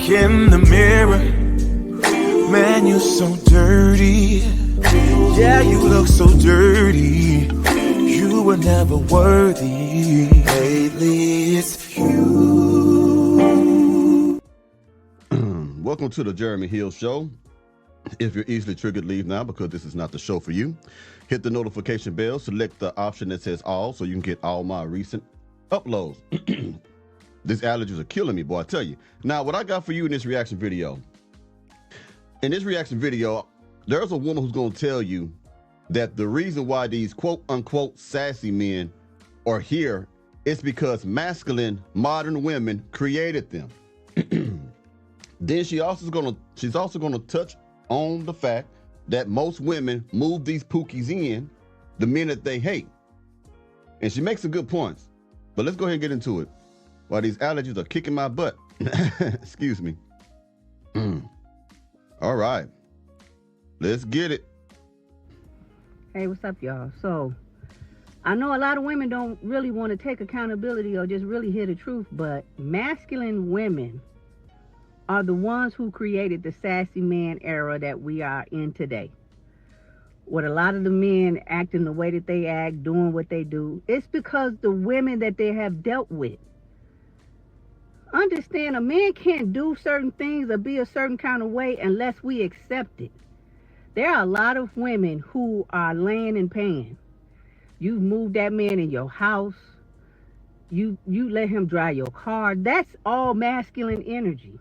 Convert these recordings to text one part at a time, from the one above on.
in the mirror, man, you're so dirty. Yeah, you look so dirty. You were never worthy. Lately, it's you. Welcome to the Jeremy Hill Show. If you're easily triggered, leave now because this is not the show for you. Hit the notification bell, select the option that says all so you can get all my recent uploads. These allergies are killing me, boy, I tell you. Now, what I got for you in this reaction video. In this reaction video, there's a woman who's going to tell you that the reason why these quote-unquote sassy men are here is because masculine modern women created them. Then she's also going to touch on the fact that most women move these pookies in, the men that they hate. And she makes some good points. But let's go ahead and get into it. While these allergies are kicking my butt. Excuse me. All right. Let's get it. Hey, what's up, y'all? So, I know a lot of women don't really want to take accountability or just really hear the truth, but masculine women are the ones who created the sassy man era that we are in today. With a lot of the men acting the way that they act, doing what they do, it's because the women that they have dealt with. Understand, a man can't do certain things or be a certain kind of way unless we accept it. There are a lot of women who are laying and paying. You've moved that man in your house. You let him drive your car. That's all masculine energy.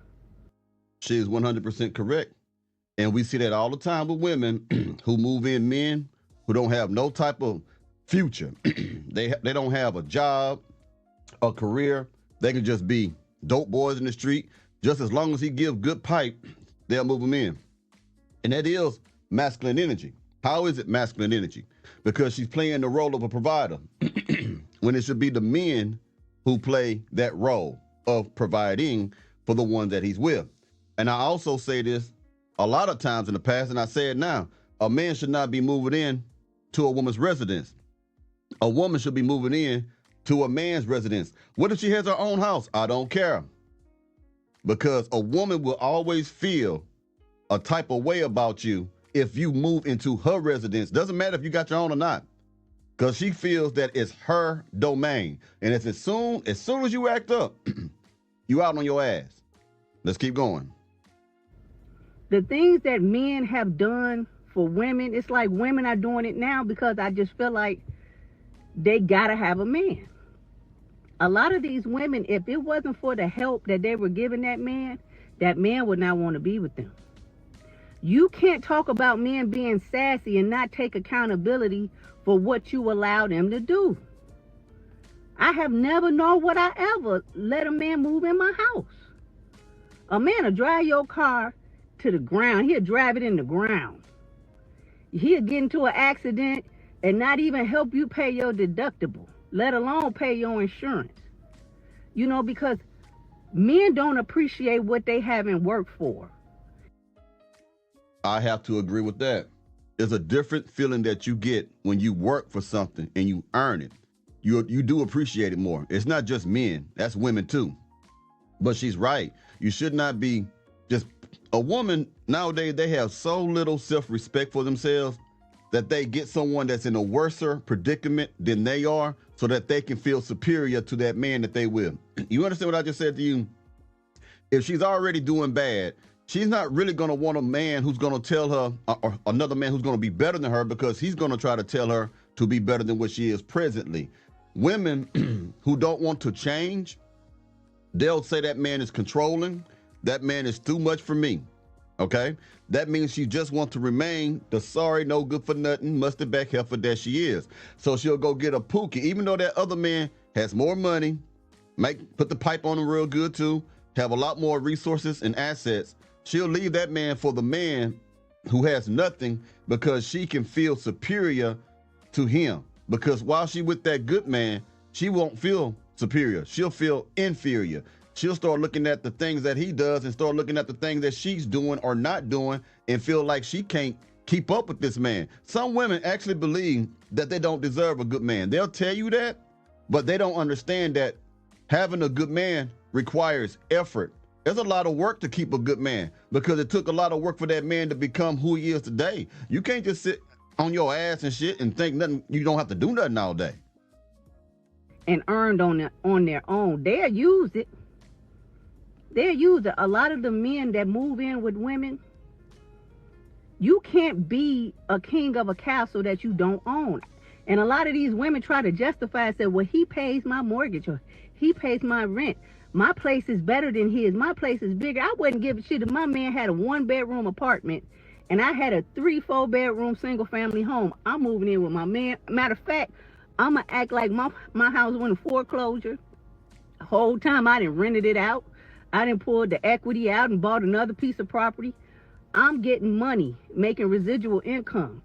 She is 100% correct. And we see that all the time with women who move in men who don't have no type of future. They don't have a job, a career. They can just be dope boys in the street. Just as long as he gives good pipe, they'll move him in. And that is masculine energy. How is it masculine energy? Because she's playing the role of a provider when it should be the men who play that role of providing for the one that he's with. And I also say this a lot of times in the past, and I say it now, a man should not be moving in to a woman's residence. A woman should be moving in to a man's residence. What if she has her own house? I don't care. Because a woman will always feel a type of way about you if you move into her residence. Doesn't matter if you got your own or not. Because she feels that it's her domain. And as soon as you act up, you out on your ass. Let's keep going. The things that men have done for women, it's like women are doing it now because I just feel like they gotta have a man. A lot of these women, if it wasn't for the help that they were giving that man would not want to be with them. You can't talk about men being sassy and not take accountability for what you allow them to do. I have never known what I ever let a man move in my house. A man will drive your car to the ground. He'll drive it in the ground. He'll get into an accident and not even help you pay your deductible, let alone pay your insurance. You know, because men don't appreciate what they haven't worked for. I have to agree with that. There's a different feeling that you get when you work for something and you earn it. You do appreciate it more. It's not just men, that's women too. But she's right. You should not be just a woman. Nowadays, they have so little self-respect for themselves that they get someone that's in a worser predicament than they are so that they can feel superior to that man that they with. You understand what I just said to you? If she's already doing bad, she's not really going to want a man who's going to tell her, or another man who's going to be better than her, because he's going to try to tell her to be better than what she is presently. Women who don't want to change, they'll say that man is controlling. That man is too much for me. Okay? That means she just wants to remain the sorry, no good for nothing, mustard back heifer that she is. So she'll go get a pookie, even though that other man has more money, put the pipe on him real good too, have a lot more resources and assets. She'll leave that man for the man who has nothing because she can feel superior to him. Because while she with that good man, she won't feel superior. She'll feel inferior. She'll start looking at the things that he does and start looking at the things that she's doing or not doing and feel like she can't keep up with this man. Some women actually believe that they don't deserve a good man. They'll tell you that, but they don't understand that having a good man requires effort. There's a lot of work to keep a good man because it took a lot of work for that man to become who he is today. You can't just sit on your ass and shit and think nothing. You don't have to do nothing all day. And earned on their own. They'll use it. They'll use it. A lot of the men that move in with women, you can't be a king of a castle that you don't own. And a lot of these women try to justify and say, well, he pays my mortgage or he pays my rent. My place is better than his. My place is bigger. I wouldn't give a shit if my man had a 1-bedroom apartment and I had a 3-4 bedroom single family home. I'm moving in with my man. Matter of fact, I'm going to act like my house went in foreclosure. The whole time I done rented it out. I done pulled the equity out and bought another piece of property. I'm getting money, making residual income.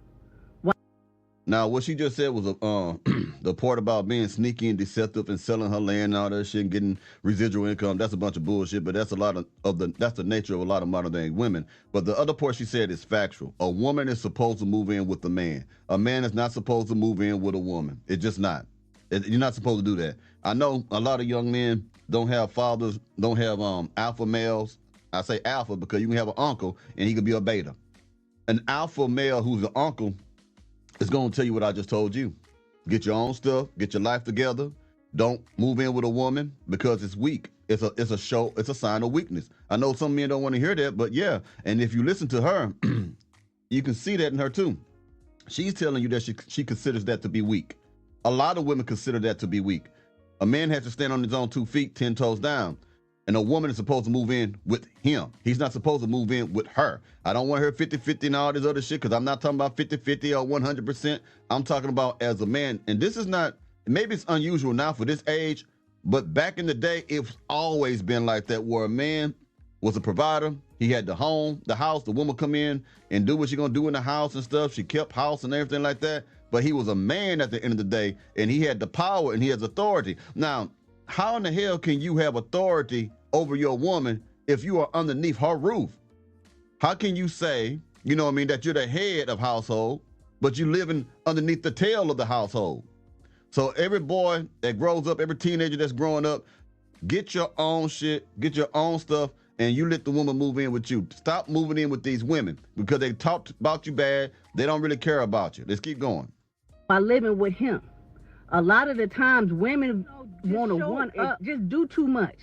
Now, what she just said was the part about being sneaky and deceptive and selling her land and all that shit and getting residual income. That's a bunch of bullshit, but that's that's the nature of a lot of modern day women. But the other part she said is factual. A woman is supposed to move in with a man. A man is not supposed to move in with a woman. It's just not. You're not supposed to do that. I know a lot of young men don't have fathers, don't have alpha males. I say alpha because you can have an uncle and he could be a beta. An alpha male who's an uncle is going to tell you what I just told you. Get your own stuff, get your life together. Don't move in with a woman because it's weak. It's a sign of weakness. I know some men don't want to hear that, but yeah. And if you listen to her, you can see that in her too. She's telling you that she considers that to be weak. A lot of women consider that to be weak. A man has to stand on his own 2 feet, 10 toes down. And a woman is supposed to move in with him. He's not supposed to move in with her. I don't want her 50-50 and all this other shit because I'm not talking about 50-50 or 100%. I'm talking about as a man. And this is not, maybe it's unusual now for this age, but back in the day, it's always been like that where a man was a provider. He had the home, the house, the woman come in and do what she's going to do in the house and stuff. She kept house and everything like that. But he was a man at the end of the day and he had the power and he has authority. Now, how in the hell can you have authority over your woman if you are underneath her roof? How can you say, you know what I mean, that you're the head of household, but you living underneath the tail of the household? So every boy that grows up, every teenager that's growing up, get your own shit, get your own stuff, and you let the woman move in with you. Stop moving in with these women because they talk about you bad. They don't really care about you. Let's keep going. By living with him, a lot of the times women want to one up, just do too much.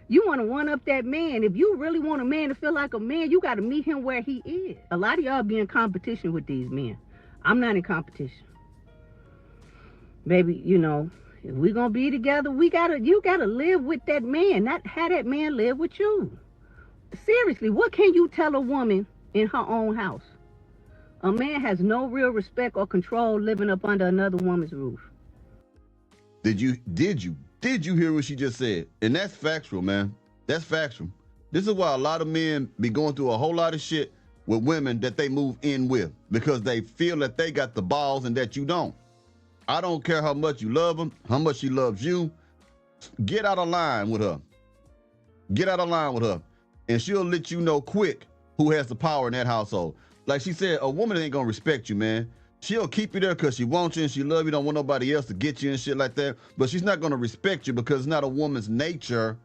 You want to one up that man. If you really want a man to feel like a man, you got to meet him where he is. A lot of y'all be in competition with these men. I'm not in competition. Baby, you know, if we're going to be together, you got to live with that man, not have that man live with you. Seriously, what can you tell a woman in her own house? A man has no real respect or control living up under another woman's roof. Did you hear what she just said? And that's factual, man. That's factual. This is why a lot of men be going through a whole lot of shit with women that they move in with because they feel that they got the balls and that you don't. I don't care how much you love them, how much she loves you. Get out of line with her. Get out of line with her. And she'll let you know quick who has the power in that household. Like she said, a woman ain't gonna respect you, man. She'll keep you there because she wants you and she loves you, don't want nobody else to get you and shit like that. But she's not gonna respect you because it's not a woman's nature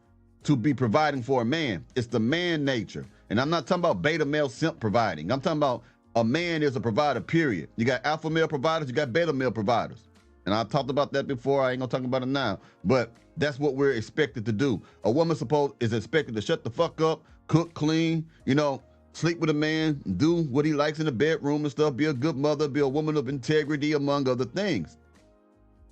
to be providing for a man. It's the man nature. And I'm not talking about beta male simp providing. I'm talking about a man is a provider, period. You got alpha male providers, you got beta male providers. And I talked about that before, I ain't gonna talk about it now. But that's what we're expected to do. A woman is expected to shut the fuck up, cook, clean, you know, sleep with a man, do what he likes in the bedroom and stuff, be a good mother, be a woman of integrity, among other things.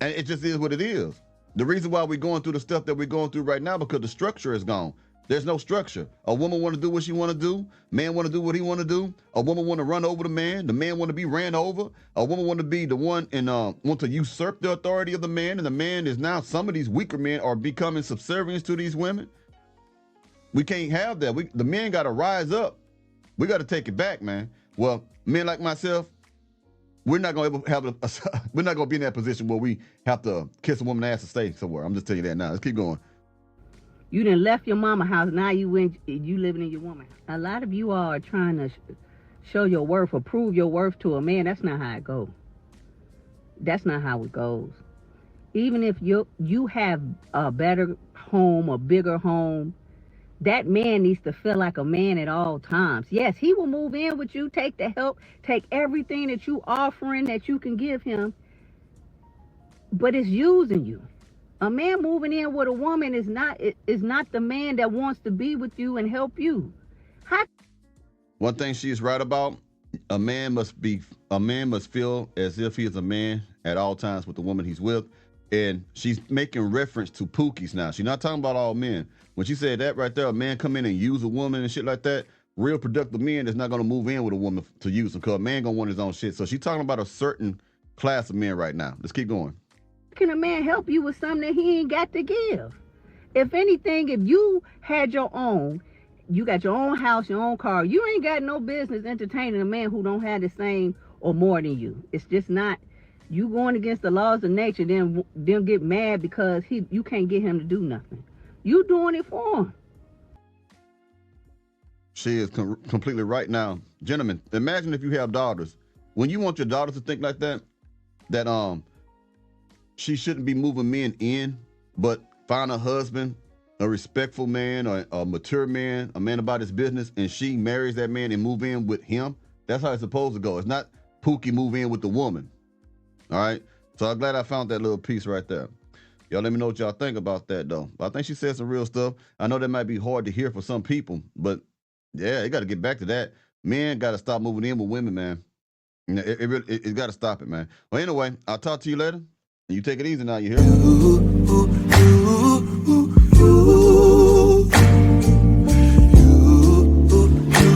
And it just is what it is. The reason why we're going through the stuff that we're going through right now, because the structure is gone. There's no structure. A woman want to do what she want to do. Man want to do what he want to do. A woman want to run over the man. The man want to be ran over. A woman want to be the one and want to usurp the authority of the man. And the man is now, some of these weaker men are becoming subservient to these women. We can't have that. The men got to rise up. We got to take it back, man. Well, men like myself, we're not going to have we're not going to be in that position where we have to kiss a woman's ass to stay somewhere. I'm just telling you that now. Let's keep going. You done left your mama house. Now you living in your woman house. A lot of you all are trying to show your worth or prove your worth to a man. That's not how it goes. That's not how it goes. Even if you have a better home, a bigger home, That man needs to feel like a man at all times. Yes, he will move in with you, take the help, take everything that you offering that you can give him, but it's using you. A man moving in with a woman is not the man that wants to be with you and help you. How? One thing she's right about, a man must feel as if he is a man at all times with the woman he's with. And she's making reference to Pookies now. She's not talking about all men. When she said that right there, a man come in and use a woman and shit like that, real productive men is not gonna move in with a woman to use them, because a man gonna want his own shit. So she's talking about a certain class of men right now. Let's keep going. Can a man help you with something that he ain't got to give? If anything, if you had your own, you got your own house, your own car, you ain't got no business entertaining a man who don't have the same or more than you. It's just not. You going against the laws of nature, then get mad because you can't get him to do nothing. You doing it for him. She is completely right. Now, gentlemen, imagine if you have daughters. When you want your daughters to think like that she shouldn't be moving men in, but find a husband, a respectful man, or a mature man, a man about his business, and she marries that man and move in with him. That's how it's supposed to go. It's not Pookie move in with the woman. All right. So I'm glad I found that little piece right there. Y'all let me know what y'all think about that, though. I think she said some real stuff. I know that might be hard to hear for some people, but yeah, it got to get back to that. Men got to stop moving in with women, man. It got to stop it, man. Well, anyway, I'll talk to you later. You take it easy now, you hear?